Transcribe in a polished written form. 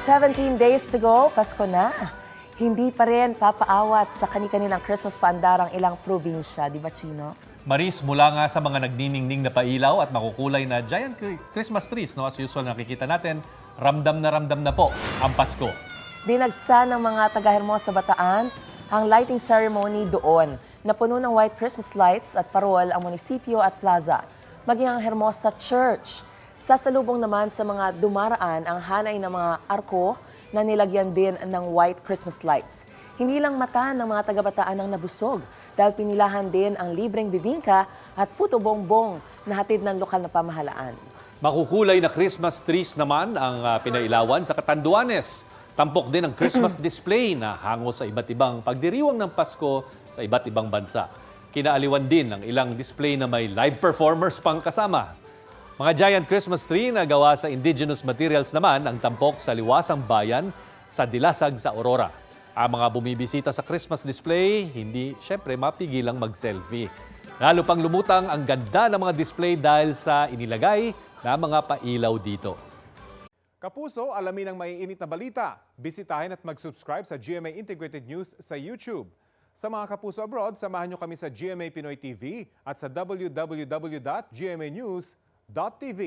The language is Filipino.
17 days to go, Pasko na. Hindi pa rin papaawat sa kani-kanilang Christmas paandar ang ilang probinsya, di ba, Chino? Maris, mula nga sa mga nagniningning na pailaw at makukulay na giant Christmas trees, no? As usual nakikita natin, ramdam na po ang Pasko. Dinagsa ng mga taga-Hermosa Bataan ang lighting ceremony doon. Napuno ng white Christmas lights at parol ang munisipyo at plaza, maging ang Hermosa Church. Sasalubong naman sa mga dumaraan ang hanay ng mga arko na nilagyan din ng white Christmas lights. Hindi lang mata ng mga taga-Bataan ang nabusog dahil pinilahan din ang libreng bibingka at puto bongbong na hatid ng lokal na pamahalaan. Makukulay na Christmas trees naman ang pinailawan sa Catanduanes. Tampok din ang Christmas display na hango sa iba't ibang pagdiriwang ng Pasko sa iba't ibang bansa. Kinaaliwan din ang ilang display na may live performers pang kasama. Mga giant Christmas tree na gawa sa indigenous materials naman ang tampok sa liwasang bayan sa Dilasag sa Aurora. Ang mga bumibisita sa Christmas display, hindi syempre mapigilang mag-selfie. Lalo pang lumutang ang ganda ng mga display dahil sa inilagay na mga pailaw dito. Kapuso, alamin ang maiinit na balita. Bisitahin at mag-subscribe sa GMA Integrated News sa YouTube. Sa mga kapuso abroad, samahan nyo kami sa GMA Pinoy TV at sa www.gmanews.tv.